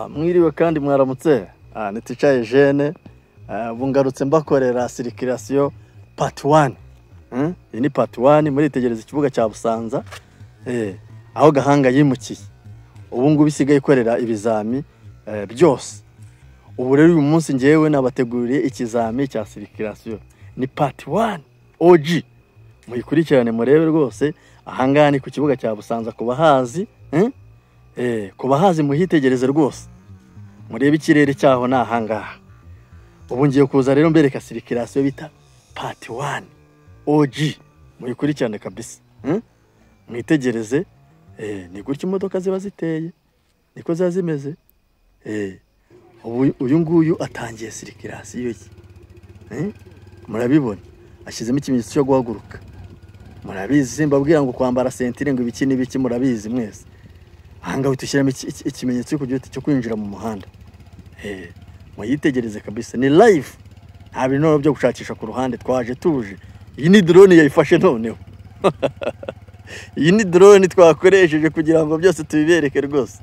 Mwiriwe kandi mwaramutse. Niticaye Jeune. Bungarutse mbakorera circulation part 1. Iyi ni part 1 muri tegereza ikibuga cya Busanza. Aho Gahanga yimukiye. Ubu ngubu bisigaye ikorera ibizami byose. Ubu rero uyu munsi ngewe nabateguriye ikizami cya circulation. Ni part 1. OG. Muyikurikirane murebe rwose ahangana ku kibuga cya Busanza kuba hazi, kuba hazi muhitegereze rwose. Murebe ikirere cyaho nahangaha. Ubu ngiye kuza rero mbereka circulation bita part 1. OG. Muyikurikirane kabisa. Mwitegereze ni gutya imodoka ziba ziteye. Niko ziba zimeze. Uyu nguyu atangiye circulation ye. Murabibona ashizemo ikimenyetso cyo guhaguruka. Murabizi mbabwira ngo kwambara sentire ngo ibiki n'ibiki murabizi mwese. Ahanga utushyiramo ikimenyetso cyo kwinjira mu muhanda. Muyitegereze kabisa ni live. Nta bintu byo gushakisha ku ruhande twaje tuje. Iyi ni drone yayifashe noneho. Iyi ni drone twakoresheje kugira ngo byose tubibereke rwose.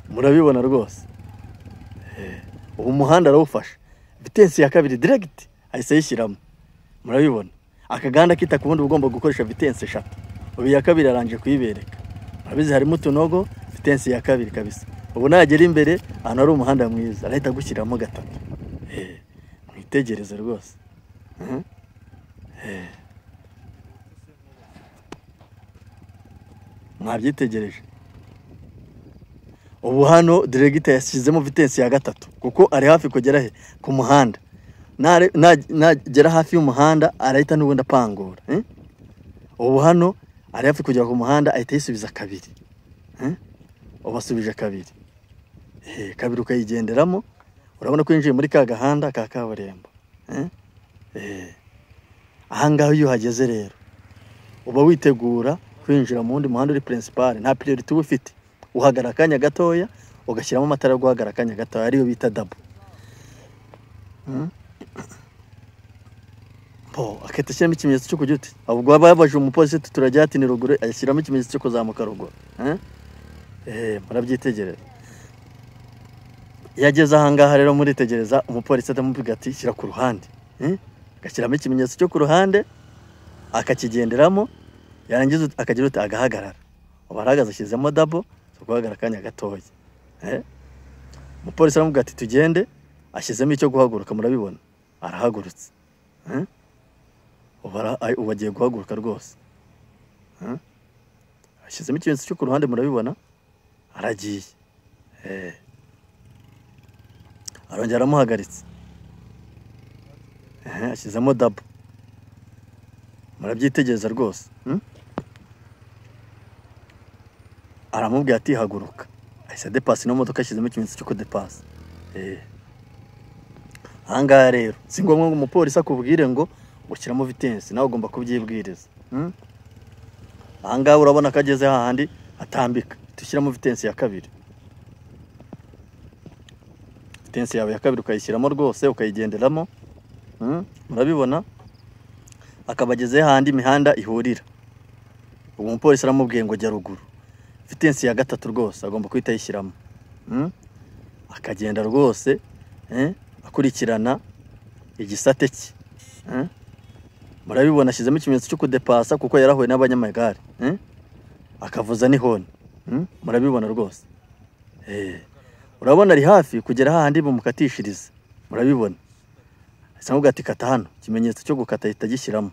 Murabibona rwose. Ubu muhanda arawufasha. Vitesse ya kabiri direct ahise yishyiramo. Murabibona. Akaganda kita kubundi ugomba gukoresha vitesse 3. Ubu ya kabiri aranje kuyibereka. Murabizi harimo tunogo vitesse ya kabiri kabisa. Ubu nagera imbere ahantu ari umuhanda mwiza arahita gushyiramo gatatu. Mwitegereze rwose. Mwabyitegereje. Ubu hano direct yashyizemo vitesse ya gatatu kuko ari hafi kugera he ku muhanda. Nagera hafi y'umuhanda arahita n'ubundi apangura. Ubu hano ari hafi kugera ku muhanda ahita yisubiza kabiri. Ubasubije kabiri. Kabiri ukayigenderamo. Urabona ko yinjiye muri ka gahanda ka kaburembo. Ahangaho iyo hageze rero uba witegura kwinjira mu wundi muhanda uri principal nta priority ufite. Uhagara kanya gatoya ugashyiramo amatara yo guhagara kanya gatoya ariyo bita double. Akahita ashyiramo ikimenyetso cyo kujya uti ahubwo babaje umupolisi turajya ati ni ruguru ashyiramo ikimenyetso cyo kuzamuka ruguru. Murabyitegereza. Yageze ahangaha rero muri tegereza umupolisi atamupiga ati shyira ku ruhande. Agashyiramo ikimenyetso cyo ku ruhande akakigenderamo yarangiza akagira uti agahagarara. Ubaragaza ashyizemo double zo guhagara kanya gatoya. Umupolisi aramubwira ati tugende ashyizemo icyo guhaguruka murabibona arahagurutse. Ubu agiye guhaguruka rwose. Ashyizemo ikimenyetso cyo ku ruhande murabibona aragiye. Arongera aramuhagaritse. Ashyizemo double. Murabyitegereza rwose. Aramubwira ati haguruka. Ahise depasa no modoka ashyizemo ikimenyetso cyo kudepasa. Ahangaha rero si ngombwa ngo umupolisi akubwire ngo ushyiramo vitesse nawe ugomba kubyibwiriza. Ahangaha urabona ko ageze hahandi atambika tushyiramo vitesse ya kabiri. Vitesse yawe ya kabiri ukayishyiramo rwose ukayigenderamo. Murabibona akabageze hahandi imihanda ihurira. Ubu umupolisi aramubwiye ngo jya ruguru. Vitesse ya gatatu rwose agomba kwita yishyiramo. Akagenda rwose akurikirana igisate cye. Murabibona ashyizemo ikimenyetso cyo kudepasa kuko yarahuye n'abanyamagare. Akavuza n'ihoni. Murabibona rwose. Urabona ari hafi kugera hahandi bumukatishiriza. Murabibona. Asanzwe ati kata hano ikimenyetso cyo gukata ahita gishyiramo.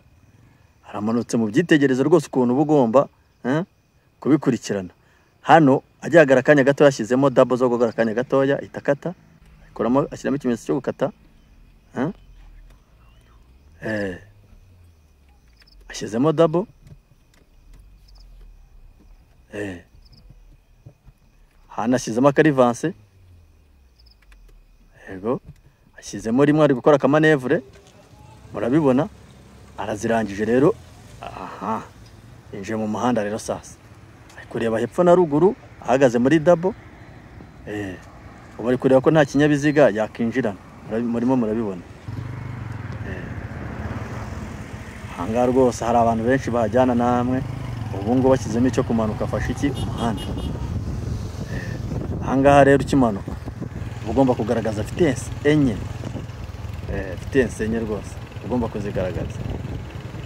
Aramanutse mu byitegerezo rwose ukuntu ubugomba kubikurikirana. Hano ajyagara kanya gato yashyizemo double zo gukora kanya gatoya itakata. Akoramo ashyiramo ikimenyetso cyo gukata. Ashyizemo double. Hano ashyizemo akarivanse. Yego. Ashyizemo rimwe ari gukora akamanevre. Murabibona arazirangije rero. Inje mu muhanda rero sasa. Kureba hepfo na ruguru ahagaze muri double. Ubu ari kureba ko nta kinyabiziga yakinjirana. Murimo murabibona. Ahangaha rwose hari abantu benshi bajyana namwe. Ubu ngo bashyizemo icyo kumanuka afashe iki umuhanda. ahangaha rero ukimanuka ugomba kugaragaza vitesse enye, vitesse enye rwose ugomba kuzigaragaza.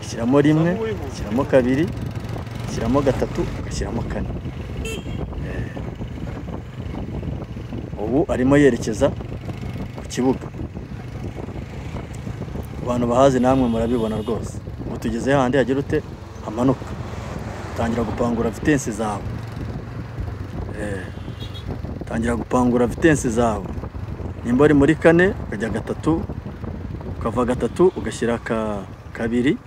Ushyiramo rimwe, ushyiramo kabiri, ushyiramo gatatu, ugashyiramo kane. Ubu arimo yerekeza ku kibuga. Abantu bahazi namwe murabibona rwose. Ubu tugeze handi hagira ute hamanuka, tangira gupangura vitesse zawe. Tangira gupangura vitesse zawe. Nimba ari muri kane ukajya gatatu, ukava gatatu ugashyira kabiri,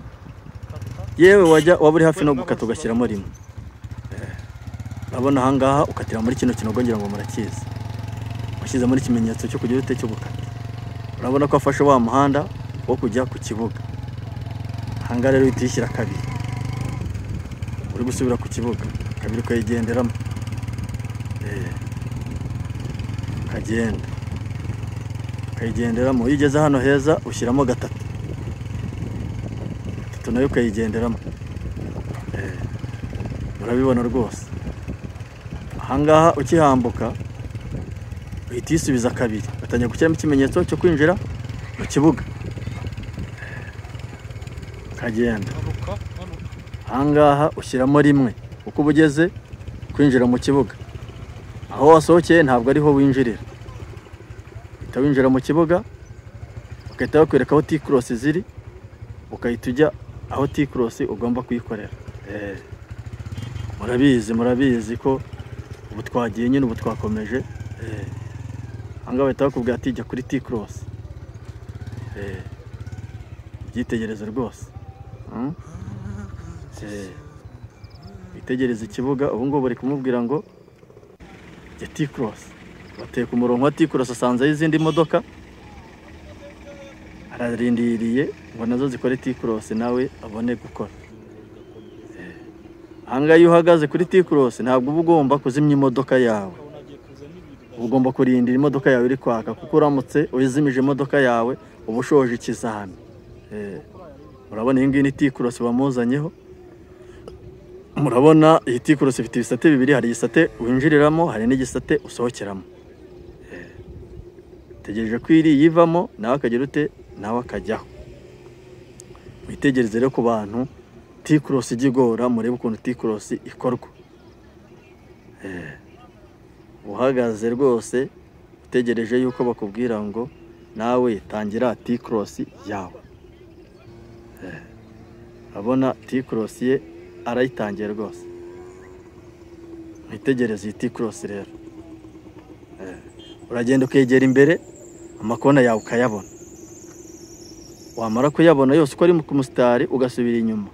yewe waba uri hafi no gukata ugashyiramo rimwe. Urabona ahangaha ukatira muri kino kinogo ngira ngo murakizi, washyize muri ikimenyetso cyo kugira ute cyo gukata. Urabona ko afashe wa muhanda wo kujya ku kibuga. Ahangaha rero uhita uyishyira kabiri, uri gusubira ku kibuga, kabiri ukayigenderamo, ukagenda ukayigenderamo. Iyo ugeze hano heza ushyiramo gatatu, gatatu nayo ukayigenderamo. Murabibona rwose. Ahangaha ukihambuka uhita uyisubiza kabiri, ugatangira gushyiramo ikimenyetso cyo kwinjira mu kibuga, ukagenda. Ahangaha ushyiramo rimwe kuko uba ugeze kwinjira mu kibuga. Aho wasohokeye ntabwo ariho winjirira, uhita winjira mu kibuga, ugahita bakwereka aho T-cross ziri, ukahita ujya aho T-cross ugomba kuyikorera. Murabizi ko ubu twagiye nyine, ubu twakomeje. Ahangaha bahita bakubwira ati jya kuri T-cross. Byitegereze rwose. Witegereze ikibuga. Ubu ngubu bari kumubwira ngo jya T-cross. Bateye ku murongo wa T-cross, asanzeho izindi modoka, ararindiriye ngo nazo zikore T-cross nawe abone gukora. Ahangaha iyo uhagaze kuri T-cross ntabwo uba ugomba kuzimya imodoka yawe, uba ugomba kurindira imodoka yawe iri kwaka, kuko uramutse uyizimije imodoka yawe uba ushoje ikizami. Murabona iyi ngiyi ni T-cross bamuzanyeho. Murabona iyi T-cross ifite ibisate bibiri, hari igisate winjiriramo, hari n'igisate usohokeramo. Tegereje ko iri yivamo nawe akagira ute nawe akajyaho. Mwitegereze rero ku bantu T-cross ijya igora, murebe ukuntu T-cross ikorwa. Uhagaze rwose utegereje yuko bakubwira ngo nawe tangira T-cross yawe. Abona T-cross ye arayitangiye rwose. Mwitegereze iyi T-cross rero. Uragenda ukegera imbere, amakona yawe ukayabona. Wamara kuyabona yose uko ari ku musitari ugasubira inyuma.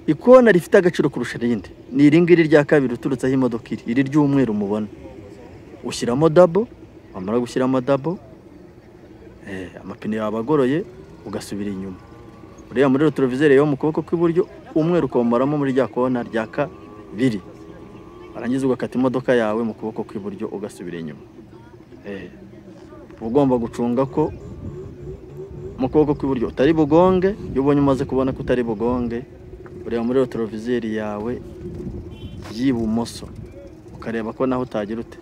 Ikona rifite agaciro kurusha irindi ni iri ngiri rya kabiri uturutse aho imodoka iri ry'umweru mubona. Ushyiramo double, wamara gushyiramo double, amapine yawe agoroye ugasubira inyuma. Ureba muri retroviseur yo mu kuboko kw'iburyo, umweru ukomaramo muri rya kona rya kabiri. Warangiza ugakata imodoka yawe mu kuboko kw'iburyo ugasubira inyuma. Ugomba gucunga ko mu kuboko kw'iburyo utari bugonge. Iyo ubonye umaze kubona ko utari bugonge, ureba muri retroviseur yawe y'ibumoso ukareba ko naho utagira ute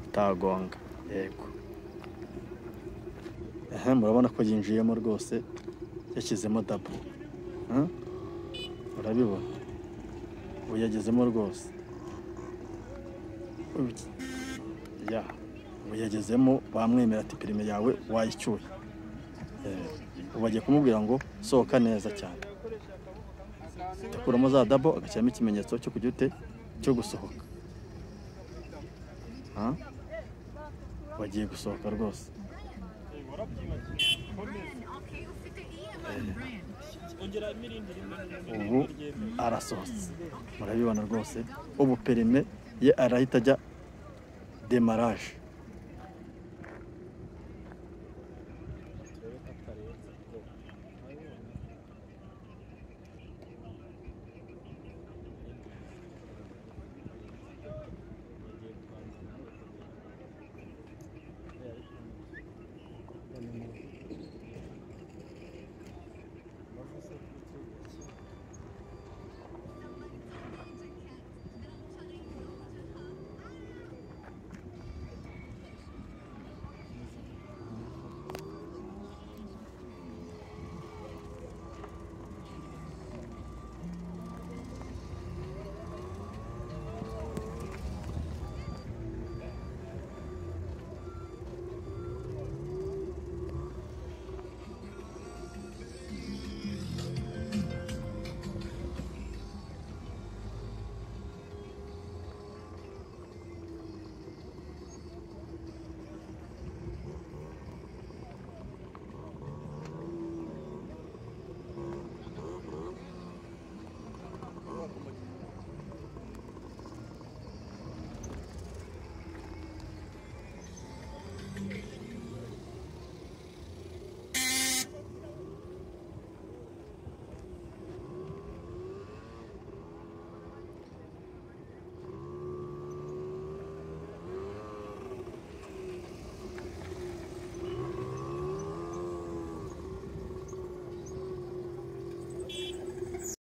utagonga. Yego. Murabona ko yinjiyemo rwose, yashyizemo double. Urabibona ubu yagezemo rwose. Ubu yagezemo, bamwemera ati perime yawe wayicyuye. Ubu bagiye kumubwira ngo sohoka neza cyane. Takuramo za double, agashyiramo ikimenyetso cyo kugira ute cyo gusohoka. Bagiye gusohoka rwose. Ubu arasohotse, murabibona rwose. Ubu perime ye arahita ajya demarage.